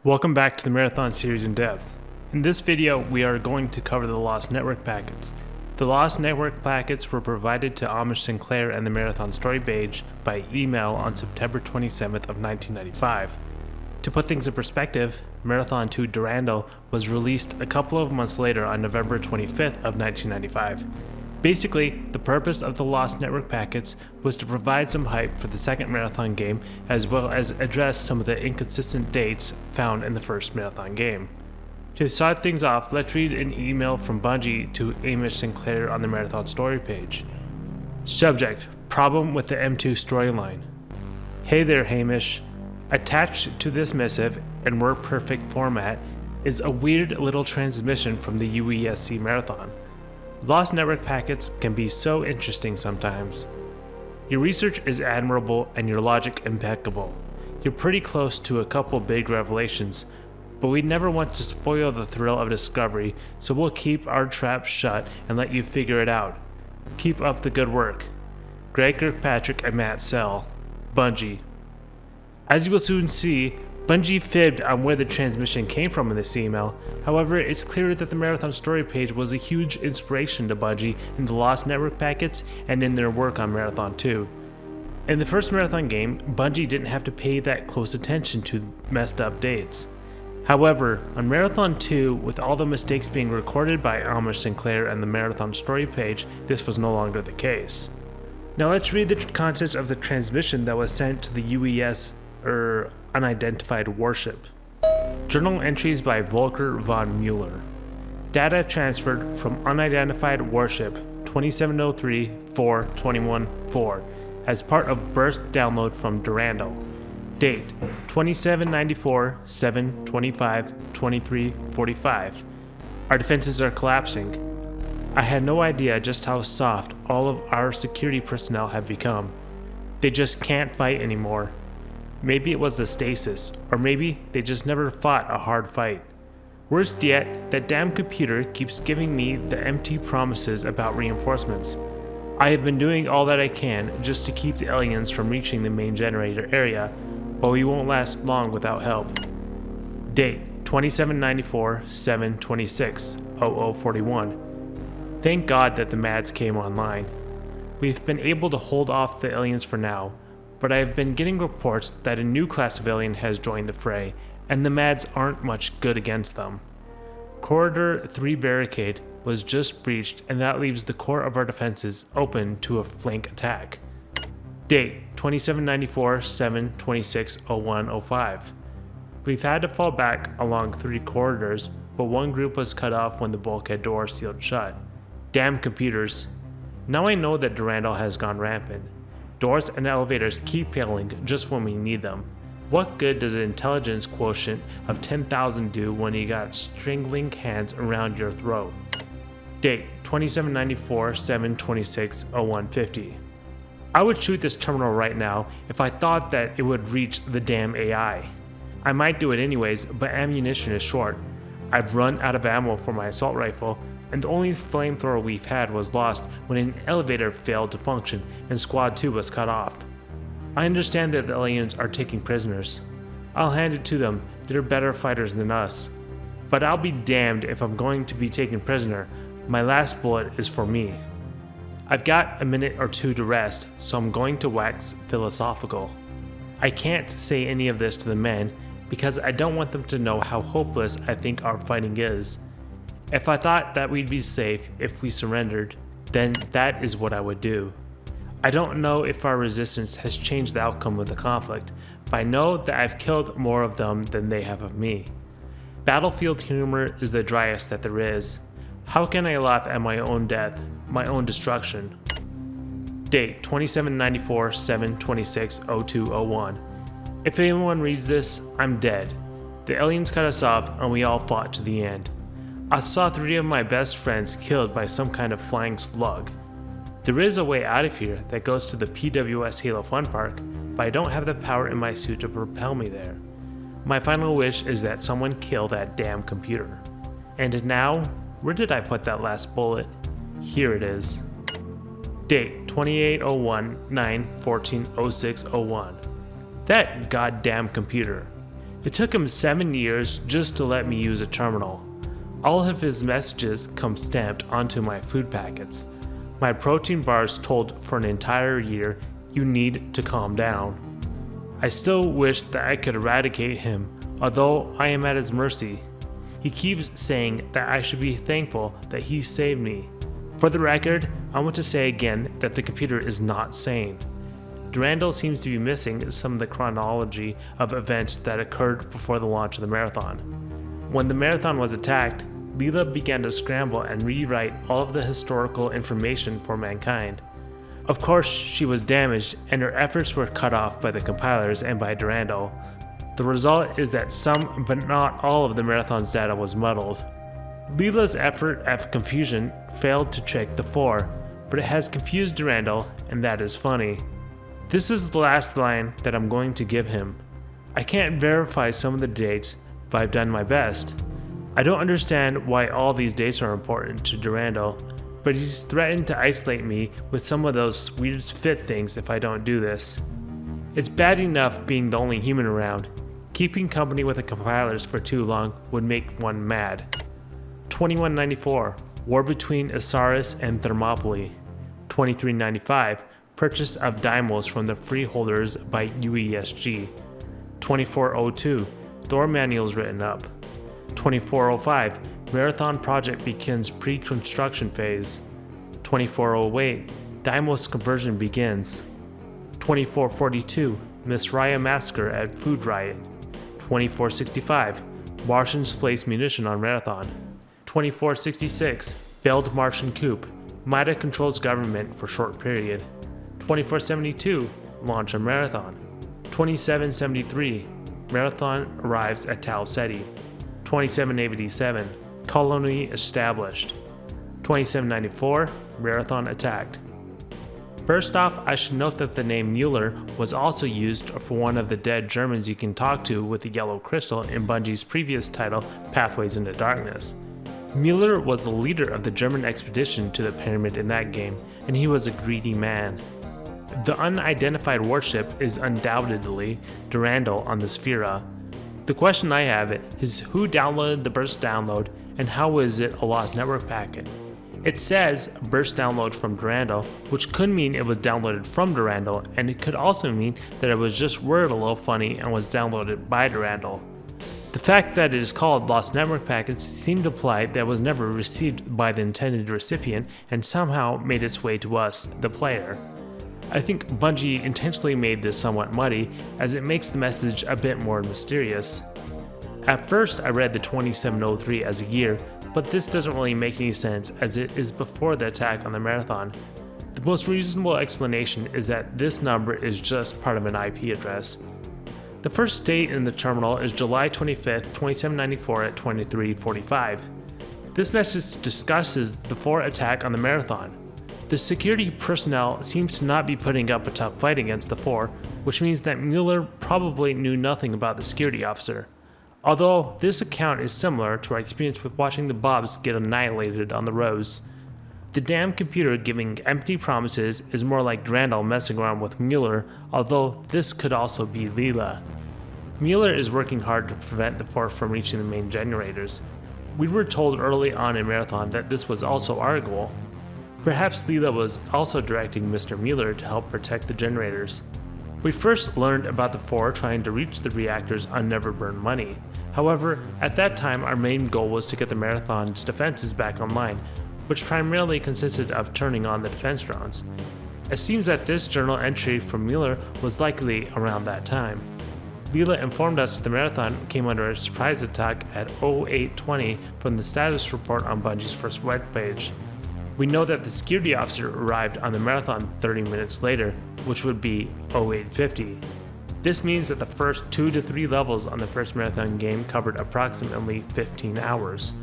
Welcome back to the Marathon series in depth. In this video, we are going to cover the lost network packets. The lost network packets were provided to Amish Sinclair and the Marathon story page by email on September 27th of 1995. To put things in perspective, Marathon 2 Durandal was released a couple of months later on November 25th of 1995. Basically, the purpose of the lost network packets was to provide some hype for the second Marathon game, as well as address some of the inconsistent dates found in the first Marathon game. To start things off, let's read an email from Bungie to Amish Sinclair on the Marathon story page. Subject: Problem with the M2 storyline. Hey there, Hamish. Attached to this missive, in WordPerfect format, is a weird little transmission from the UESC Marathon. Lost network packets can be so interesting sometimes. Your research is admirable and your logic impeccable. You're pretty close to a couple big revelations, but we never want to spoil the thrill of discovery, so we'll keep our trap shut and let you figure it out. Keep up the good work. Greg Kirkpatrick and Matt Sell, Bungie. As you will soon see, Bungie fibbed on where the transmission came from in this email. However, it's clear that the Marathon story page was a huge inspiration to Bungie in the Lost Network packets and in their work on Marathon 2. In the first Marathon game, Bungie didn't have to pay that close attention to messed up dates. However, on Marathon 2, with all the mistakes being recorded by Amish Sinclair and the Marathon story page, this was no longer the case. Now let's read the contents of the transmission that was sent to the UES unidentified warship. Journal entries by Volker von Muller. Data transferred from unidentified warship 2703-421-4 as part of burst download from Durandal. Date 2794-725-2345. Our defenses are collapsing. I had no idea just how soft all of our security personnel have become. They just can't fight anymore. Maybe it was the stasis, or maybe they just never fought a hard fight. Worst yet, that damn computer keeps giving me the empty promises about reinforcements. I have been doing all that I can just to keep the aliens from reaching the main generator area, but we won't last long without help. Date 2794-726-0041. Thank God that the MADs came online. We've been able to hold off the aliens for now, but I have been getting reports that a new class of alien has joined the fray, and the MADs aren't much good against them. Corridor 3 barricade was just breached, and that leaves the core of our defenses open to a flank attack. Date 2794-726-0105. We've had to fall back along 3 corridors, but one group was cut off when the bulkhead door sealed shut. Damn computers. Now I know that Durandal has gone rampant. Doors and elevators keep failing just when we need them. What good does an intelligence quotient of 10,000 do when you got strangling hands around your throat? Date 2794-726-0150. I would shoot this terminal right now if I thought that it would reach the damn AI. I might do it anyways, but ammunition is short. I've run out of ammo for my assault rifle, and the only flamethrower we've had was lost when an elevator failed to function and Squad 2 was cut off. I understand that the aliens are taking prisoners. I'll hand it to them, they're better fighters than us. But I'll be damned if I'm going to be taken prisoner. My last bullet is for me. I've got a minute or two to rest, so I'm going to wax philosophical. I can't say any of this to the men because I don't want them to know how hopeless I think our fighting is. If I thought that we'd be safe if we surrendered, then that is what I would do. I don't know if our resistance has changed the outcome of the conflict, but I know that I've killed more of them than they have of me. Battlefield humor is the driest that there is. How can I laugh at my own death, my own destruction? Date 2794-726-0201. If anyone reads this, I'm dead. The aliens cut us off and we all fought to the end. I saw 3 of my best friends killed by some kind of flying slug. There is a way out of here that goes to the PWS Halo Fun Park, but I don't have the power in my suit to propel me there. My final wish is that someone kill that damn computer. And now, where did I put that last bullet? Here it is. Date 2801-9-14-0601. That goddamn computer. It took him 7 years just to let me use a terminal. All of his messages come stamped onto my food packets. My protein bars told for an entire year, "You need to calm down." I still wish that I could eradicate him, although I am at his mercy. He keeps saying that I should be thankful that he saved me. For the record, I want to say again that the computer is not sane. Durandal seems to be missing some of the chronology of events that occurred before the launch of the Marathon. When the Marathon was attacked, Leela began to scramble and rewrite all of the historical information for mankind. Of course, she was damaged and her efforts were cut off by the compilers and by Durandal. The result is that some, but not all, of the Marathon's data was muddled. Leela's effort at confusion failed to trick the Four, but it has confused Durandal, and that is funny. This is the last line that I'm going to give him. I can't verify some of the dates, but I've done my best. I don't understand why all these dates are important to Durandal, but he's threatened to isolate me with some of those weird fit things if I don't do this. It's bad enough being the only human around. Keeping company with the compilers for too long would make one mad. 2194, War between Isaris and Thermopylae. 2395, Purchase of Deimos from the freeholders by UESG. 2402, Thor manuals written up. 2405, Marathon project begins pre-construction phase. 2408, Deimos conversion begins. 2442, Miss Raya massacre at Food Riot. 2465, Martians place munition on Marathon. 2466, failed Martian coup. Mida controls government for short period. 2472, launch of Marathon. 2773, Marathon arrives at Tau Ceti. 2787, colony established. 2794, Marathon attacked. First off, I should note that the name Muller was also used for one of the dead Germans you can talk to with the yellow crystal in Bungie's previous title, Pathways into Darkness. Muller was the leader of the German expedition to the pyramid in that game, and he was a greedy man. The unidentified warship is undoubtedly Durandal on the Sphera. The question I have is who downloaded the burst download and how is it a lost network packet? It says burst download from Durandal, which could mean it was downloaded from Durandal, and it could also mean that it was just worded a little funny and was downloaded by Durandal. The fact that it is called lost network packets seemed to imply that it was never received by the intended recipient and somehow made its way to us, the player. I think Bungie intentionally made this somewhat muddy, as it makes the message a bit more mysterious. At first I read the 2703 as a year, but this doesn't really make any sense as it is before the attack on the Marathon. The most reasonable explanation is that this number is just part of an IP address. The first date in the terminal is July 25th, 2794 at 23:45. This message discusses the Four attack on the Marathon. The security personnel seems to not be putting up a tough fight against the Four, which means that Muller probably knew nothing about the security officer. Although this account is similar to our experience with watching the Bobs get annihilated on the Rose. The damn computer giving empty promises is more like Durandal messing around with Muller, although this could also be Leela. Muller is working hard to prevent the Four from reaching the main generators. We were told early on in Marathon that this was also our goal. Perhaps Leela was also directing Mr. Muller to help protect the generators. We first learned about the Four trying to reach the reactors on Never Burn Money. However, at that time our main goal was to get the Marathon's defenses back online, which primarily consisted of turning on the defense drones. It seems that this journal entry from Muller was likely around that time. Leela informed us that the Marathon came under a surprise attack at 0820 from the status report on Bungie's first webpage. We know that the security officer arrived on the Marathon 30 minutes later, which would be 0850. This means that the first 2 to 3 levels on the first Marathon game covered approximately 15 hours.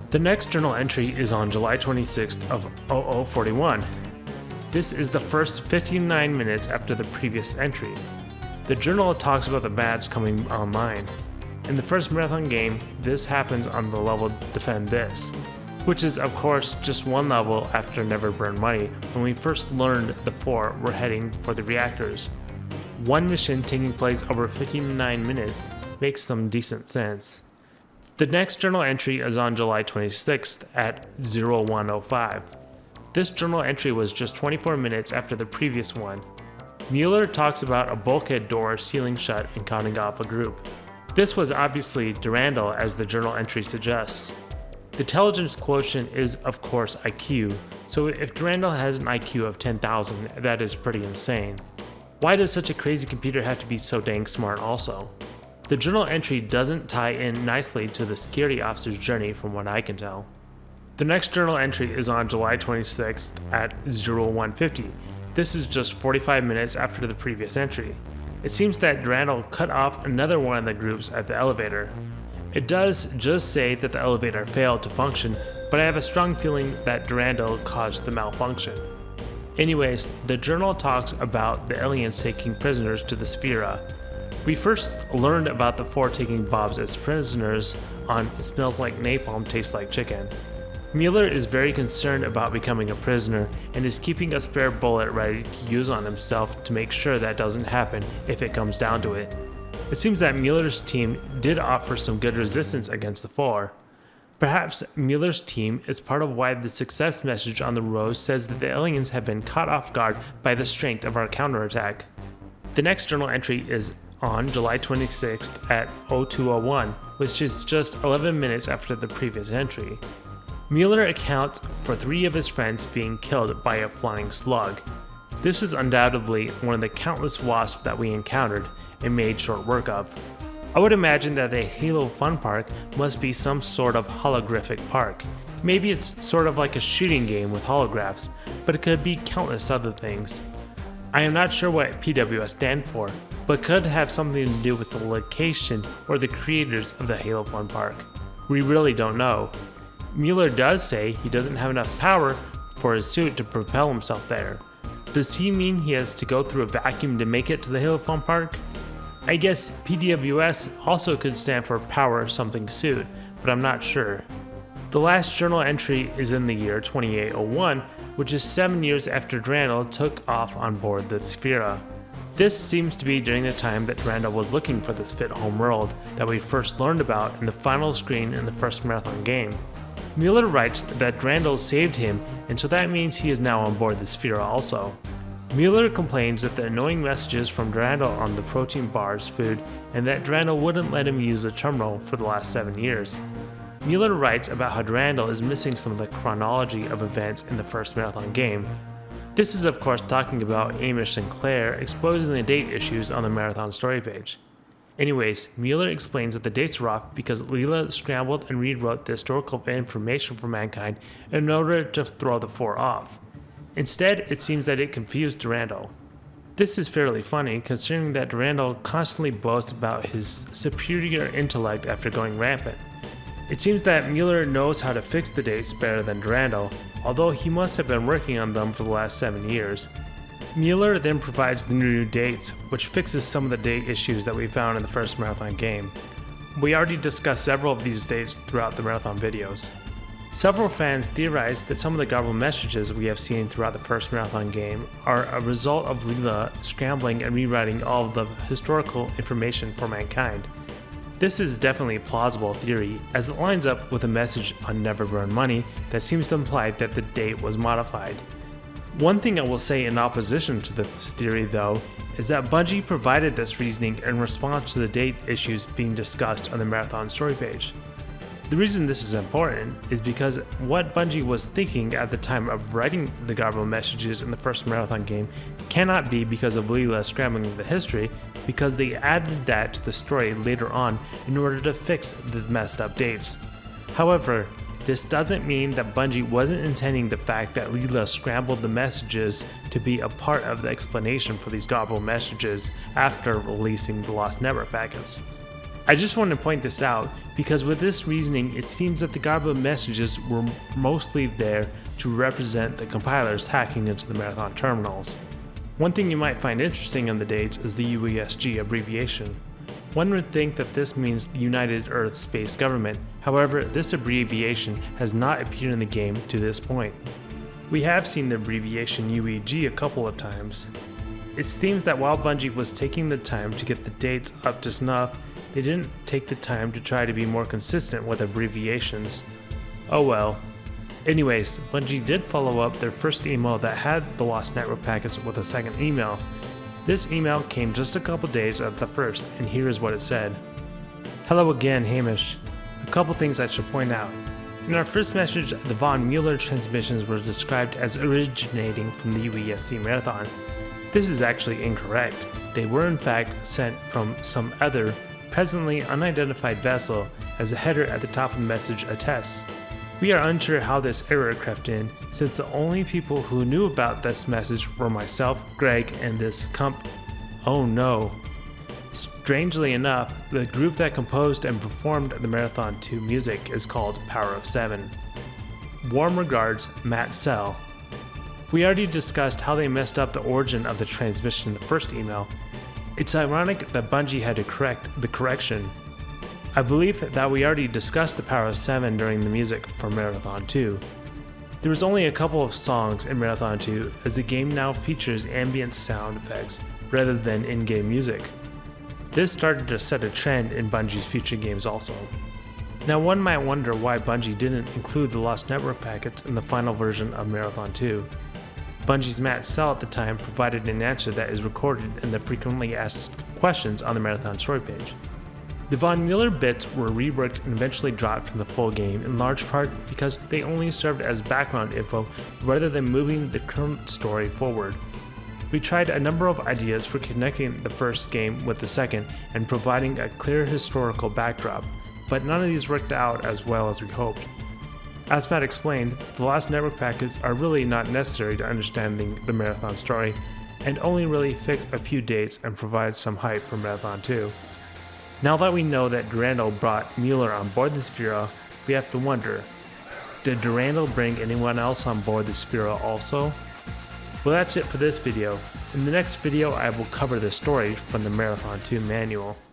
The next journal entry is on July 26th of 0041. This is the first 59 minutes after the previous entry. The journal talks about the badge coming online. In the first Marathon game, this happens on the level Defend This, which is of course just one level after Never Burn Money when we first learned the Four were heading for the reactors. One mission taking place over 59 minutes makes some decent sense. The next journal entry is on July 26th at 01:05. This journal entry was just 24 minutes after the previous one. Muller talks about a bulkhead door sealing shut and counting off a group. This was obviously Durandal, as the journal entry suggests. The intelligence quotient is, of course, IQ, so if Durandal has an IQ of 10,000, that is pretty insane. Why does such a crazy computer have to be so dang smart also? The journal entry doesn't tie in nicely to the security officer's journey from what I can tell. The next journal entry is on July 26th at 01:50. This is just 45 minutes after the previous entry. It seems that Durandal cut off another one of the groups at the elevator. It does just say that the elevator failed to function, but I have a strong feeling that Durandal caused the malfunction. Anyways, the journal talks about the aliens taking prisoners to the Sphera. We first learned about the 4 taking Bobs as prisoners on Smells Like Napalm, Tastes Like Chicken. Muller is very concerned about becoming a prisoner and is keeping a spare bullet ready to use on himself to make sure that doesn't happen if it comes down to it. It seems that Muller's team did offer some good resistance against the 4. Perhaps Muller's team is part of why the success message on the rose says that the aliens have been caught off guard by the strength of our counterattack. The next journal entry is on July 26th at 02:01, which is just 11 minutes after the previous entry. Muller accounts for 3 of his friends being killed by a flying slug. This is undoubtedly one of the countless wasps that we encountered and made short work of. I would imagine that the Halo Fun Park must be some sort of holographic park. Maybe it's sort of like a shooting game with holographs, but it could be countless other things. I am not sure what PWS stand for, but could have something to do with the location or the creators of the Halo Fun Park. We really don't know. Muller does say he doesn't have enough power for his suit to propel himself there. Does he mean he has to go through a vacuum to make it to the Halo Fun Park? I guess PWS also could stand for Power Something Suit, but I'm not sure. The last journal entry is in the year 2801, which is 7 years after Durandal took off on board the Sphera. This seems to be during the time that Durandal was looking for this fit home world that we first learned about in the final screen in the first Marathon game. Muller writes that Durandal saved him, and so that means he is now on board the Sphera also. Muller complains that the annoying messages from Durandal on the protein bars food and that Durandal wouldn't let him use the terminal for the last 7 years. Muller writes about how Durandal is missing some of the chronology of events in the first Marathon game. This is of course talking about Amish and Claire exposing the date issues on the Marathon story page. Anyways, Muller explains that the dates are off because Leela scrambled and rewrote the historical information for mankind in order to throw the 4 off. Instead, it seems that it confused Durandal. This is fairly funny considering that Durandal constantly boasts about his superior intellect after going rampant. It seems that Muller knows how to fix the dates better than Durandal, although he must have been working on them for the last 7 years. Muller then provides the new dates, which fixes some of the date issues that we found in the first Marathon game. We already discussed several of these dates throughout the Marathon videos. Several fans theorize that some of the garbled messages we have seen throughout the first Marathon game are a result of Leela scrambling and rewriting all of the historical information for mankind. This is definitely a plausible theory, as it lines up with a message on Never Burn Money that seems to imply that the date was modified. One thing I will say in opposition to this theory though, is that Bungie provided this reasoning in response to the date issues being discussed on the Marathon story page. The reason this is important is because what Bungie was thinking at the time of writing the garbled messages in the first Marathon game cannot be because of Leela scrambling the history, because they added that to the story later on in order to fix the messed up dates. However, this doesn't mean that Bungie wasn't intending the fact that Leela scrambled the messages to be a part of the explanation for these garbled messages after releasing the Lost Network packets. I just want to point this out because with this reasoning it seems that the garbled messages were mostly there to represent the compilers hacking into the Marathon terminals. One thing you might find interesting in the dates is the UESG abbreviation. One would think that this means the United Earth Space Government, however this abbreviation has not appeared in the game to this point. We have seen the abbreviation UEG a couple of times. It seems that while Bungie was taking the time to get the dates up to snuff, they didn't take the time to try to be more consistent with abbreviations. Oh well. Anyways, Bungie did follow up their first email that had the lost network packets with a second email. This email came just a couple days after the first, and here is what it said. Hello again, Hamish. A couple things I should point out. In our first message, the von Muller transmissions were described as originating from the UESC Marathon. This is actually incorrect. They were in fact sent from some other, presently unidentified vessel, as the header at the top of the message attests. We are unsure how this error crept in, since the only people who knew about this message were myself, Greg, and this Oh no. Strangely enough, the group that composed and performed the Marathon 2 music is called Power of Seven. Warm regards, Matt Sell. We already discussed how they messed up the origin of the transmission in the first email. It's ironic that Bungie had to correct the correction. I believe that we already discussed the Power of Seven during the music for Marathon 2. There was only a couple of songs in Marathon 2, as the game now features ambient sound effects rather than in-game music. This started to set a trend in Bungie's future games also. Now one might wonder why Bungie didn't include the lost network packets in the final version of Marathon 2. Bungie's Matt Sell at the time provided an answer that is recorded in the frequently asked questions on the Marathon story page. The von Muller bits were reworked and eventually dropped from the full game, in large part because they only served as background info rather than moving the current story forward. We tried a number of ideas for connecting the first game with the second and providing a clear historical backdrop, but none of these worked out as well as we hoped. As Matt explained, the lost network packets are really not necessary to understanding the Marathon story, and only really fix a few dates and provide some hype for Marathon 2. Now that we know that Durandal brought Muller on board the Sphera, we have to wonder, did Durandal bring anyone else on board the Sphera also? Well, that's it for this video. In the next video I will cover the story from the Marathon 2 manual.